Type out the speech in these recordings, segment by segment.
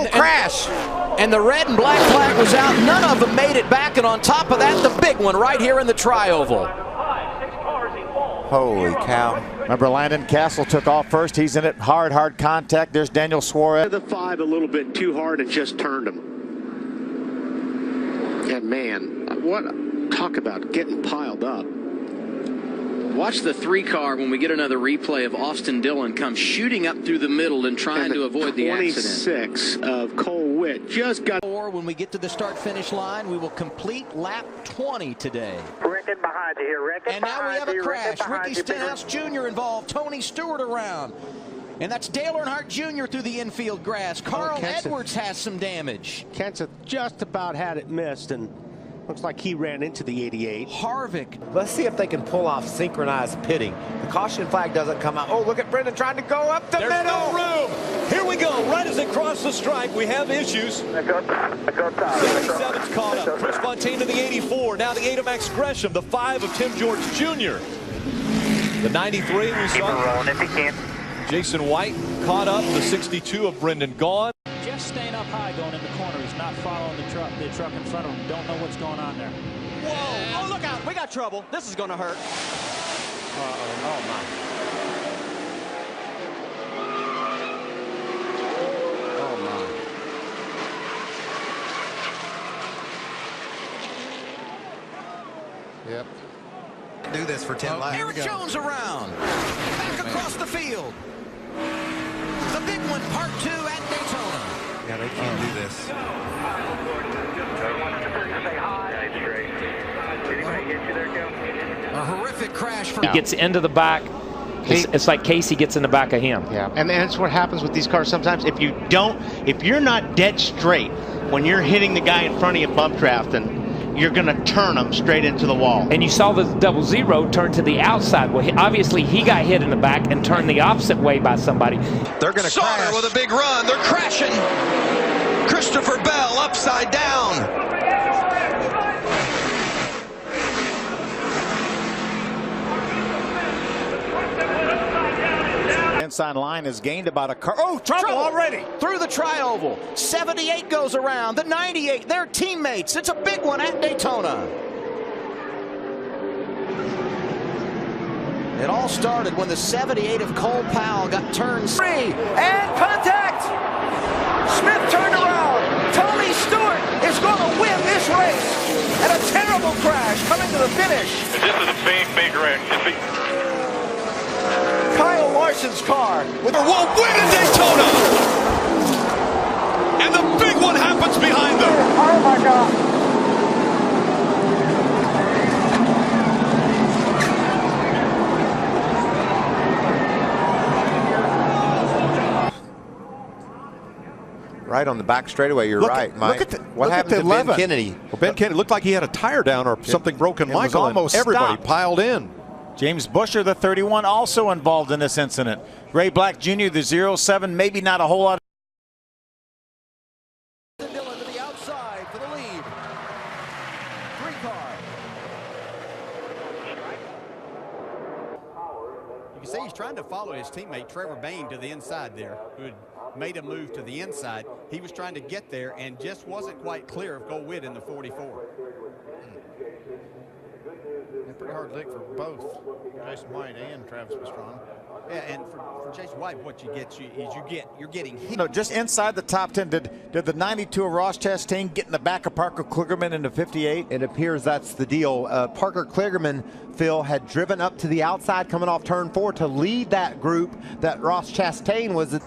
crash. And the red and black flag was out. None of them made it back. And on top of that, the big one right here in the tri-oval. Holy cow. Remember, Landon Castle took off first. He's in it. Hard contact. There's Daniel Suarez. The 5 a little bit too hard and just turned him. And man, what talk about getting piled up. Watch the 3 car when we get another replay of Austin Dillon come shooting up through the middle and trying to avoid the accident. 26 of Cole Witt just got. When we get to the start-finish line, we will complete lap 20 today. Rickon behind you here, Rickon. And now we have a crash. Ricky Stenhouse Jr. involved. Tony Stewart around. And that's Dale Earnhardt Jr. through the infield grass. Carl Edwards has some damage. Kenseth just about had it missed, and looks like he ran into the 88. Harvick. Let's see if they can pull off synchronized pitting. The caution flag doesn't come out. Oh, look at Brendan trying to go up the middle. There's no room. Here we go. Right as they cross the stripe, we have issues. 77's caught up. Chris Fontaine to the 84. Now the 8 of Max Gresham. The 5 of Tim George Jr. The 93 we saw. If he can. Jason White caught up. The 62 of Brendan Gaughan. Just staying up high going in the corner. He's not following the truck in front of him. Don't know what's going on there. Whoa! Oh, look out! We got trouble. This is going to hurt. Oh, my. Oh, my. Yep. Do this for 10 laps. Eric Jones around. Back across the field. The big one, part 2 at Daytona. Yeah, they can't do this. A horrific crash. He gets into the back. It's like Casey gets in the back of him. Yeah, and that's what happens with these cars sometimes. If you're not dead straight when you're hitting the guy in front of you bump drafting, you're going to turn them straight into the wall. And you saw the 00 turn to the outside. Well, obviously he got hit in the back and turned the opposite way by somebody. They're going to crash. With a big run. They're crashing. Christopher Bell upside down. Inside line is gained about a car. Oh, trouble already. Through the tri-oval. 78 goes around. The 98, they're teammates. It's a big one at Daytona. It all started when the 78 of Cole Powell got turned 3. And contact! Smith turned around. Tony Stewart is going to win this race. And a terrible crash coming to the finish. This is a big wreck. Kyle Larson's car Will win in Daytona. And the big one happens behind them. Oh, my God. Right on the back straightaway, you're right, Mike. What happened to Ben Kennedy? Well, Ben Kennedy looked like he had a tire down or something broken. Michael, almost everybody piled in. James Busher, the 31, also involved in this incident. Ray Black Jr., the 07, maybe not a whole lot. Dillon to the outside for the lead. 3 car. You can see he's trying to follow his teammate Trevor Bayne to the inside there, who had made a move to the inside. He was trying to get there and just wasn't quite clear of Cole Witt in the 44. A pretty hard lick for both Jason White and Travis Pastrana. Yeah, and for Jason White, what you get you're getting hit. No, just inside the top 10. Did the 92 of Ross Chastain get in the back of Parker Kligerman in the 58? It appears that's the deal. Parker Kligerman, Phil, had driven up to the outside coming off turn 4 to lead that group that Ross Chastain was.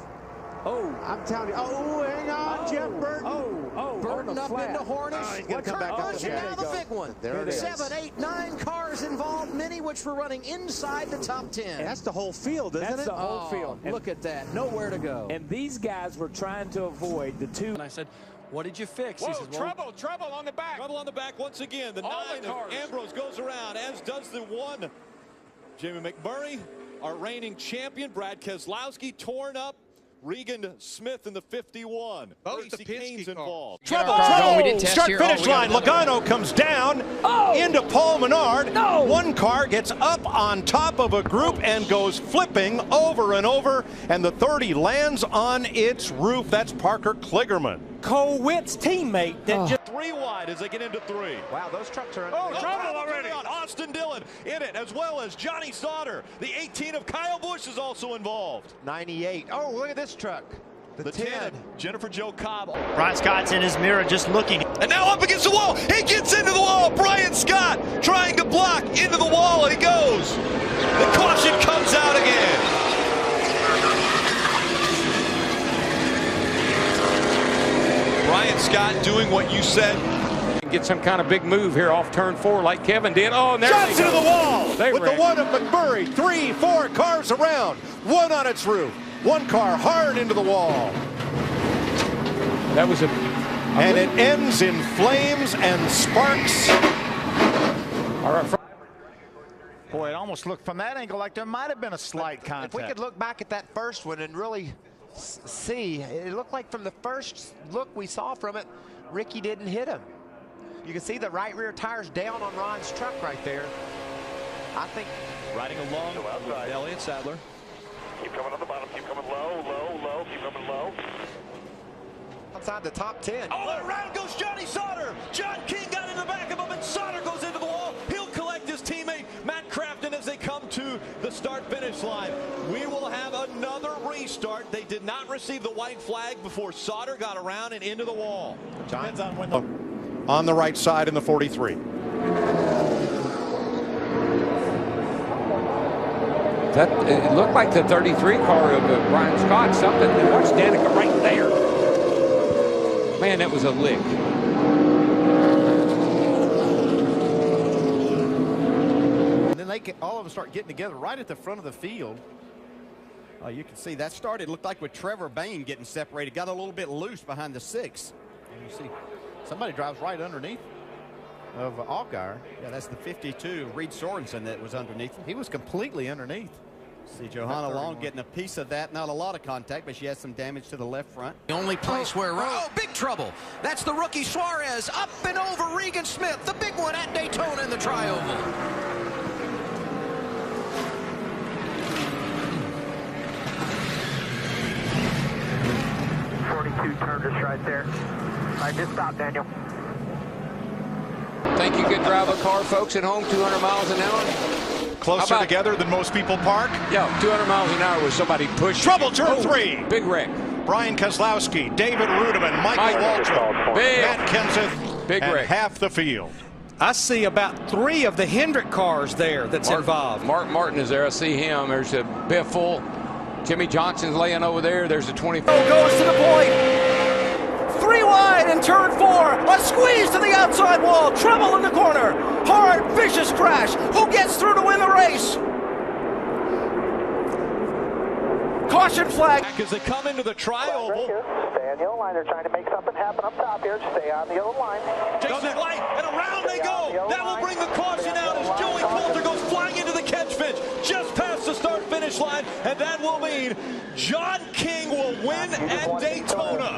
Oh, I'm telling you. Oh, hang on, Jeff Burton. Burton up into Hornish. He's going to come back up and now the big one. There it is. 7, 8, 9 cars involved, many which were running inside the top 10. And that's the whole field, isn't it? That's the whole field. Look at that. Nowhere to go. And these guys were trying to avoid the 2. And I said, what did you fix? Whoa, he says, well, trouble on the back. Trouble on the back once again. The 9 of Ambrose goes around, as does the 1. Jimmy McMurray, our reigning champion. Brad Keselowski torn up. Regan Smith in the 51. Racy Kane's involved. Trouble! Start-finish line. Logano comes down into Paul Menard. One car gets up on top of a group and goes flipping over and over, and the 30 lands on its roof. That's Parker Kligerman. Cole Witt's teammate that just 3 wide as they get into 3. Wow, those trucks are Trouble already. Austin Dillon in it, as well as Johnny Sauter. The 18 of Kyle Busch is also involved. 98. Oh, look at this truck. The 10. Jennifer Jo Cobb. Brian Scott's in his mirror just looking. And now up against the wall. He gets into the wall. Brian Scott trying to block into the wall, and he goes. The caution comes out again. Brian Scott doing what you said. Get some kind of big move here off turn 4 like Kevin did. Oh, and there Shots into the wall They with the one of McMurray. 3, 4 cars around. One on its roof. One car hard into the wall. That was and it ends in flames and sparks. All right. Boy, it almost looked from that angle like there might have been a slight contact. If we could look back at that first one and really see, it looked like from the first look we saw from it, Ricky didn't hit him. You can see the right rear tire's down on Ron's truck right there. I think riding along with Elliott Sadler. Keep coming on the bottom. Keep coming low, low, low. Keep coming low. outside the top 10. Oh, around goes Johnny Sauter. John King got in the back of him, and Sauter goes into the wall. He'll collect his teammate, Matt Crafton, as they come to the start-finish line. We will have another restart. They did not receive the white flag before Sauter got around and into the wall. Depends on when on the right side in the 43. That it looked like the 33 car of Brian Scott. Something. Watch Danica right there. Man, that was a lick. And then they all of them start getting together right at the front of the field. You can see that started, looked like with Trevor Bain getting separated, got a little bit loose behind the 6. And you see somebody drives right underneath of Allgaier. Yeah, that's the 52, Reed Sorensen, that was underneath him. He was completely underneath. See Johanna Long getting a piece of that. Not a lot of contact, but she has some damage to the left front. The only place where, big trouble. That's the rookie Suarez up and over Regan Smith, the big one at Daytona in the Tri-Oval. Turned us right there. All right, just stop, Daniel. Think you could drive a car, folks, at home 200 miles an hour? Closer together than most people park? Yeah, 200 miles an hour with somebody pushing. Trouble, turn 3. Big wreck. Brian Kozlowski, David Rudeman, Michael Waltrip, Matt Kenseth, big and wreck. half the field. I see about 3 of the Hendrick cars there that's involved. Mark Martin is there. I see him. There's a Biffle. Jimmy Johnson's laying over there. There's a 24. Goes to the point. 3 wide in turn 4. A squeeze to the outside wall. Trouble in the corner. Hard, vicious crash. Who gets through to win the race? Caution flag. As they come into the Tri-Oval. Stay on the yellow line. They're trying to make something happen up top here. Stay on the yellow line. Jason White, and around they go. That will bring the caution out as Joey Coulter goes flying into the catch fence just past the start-finish line, and that will mean John King will win at Daytona.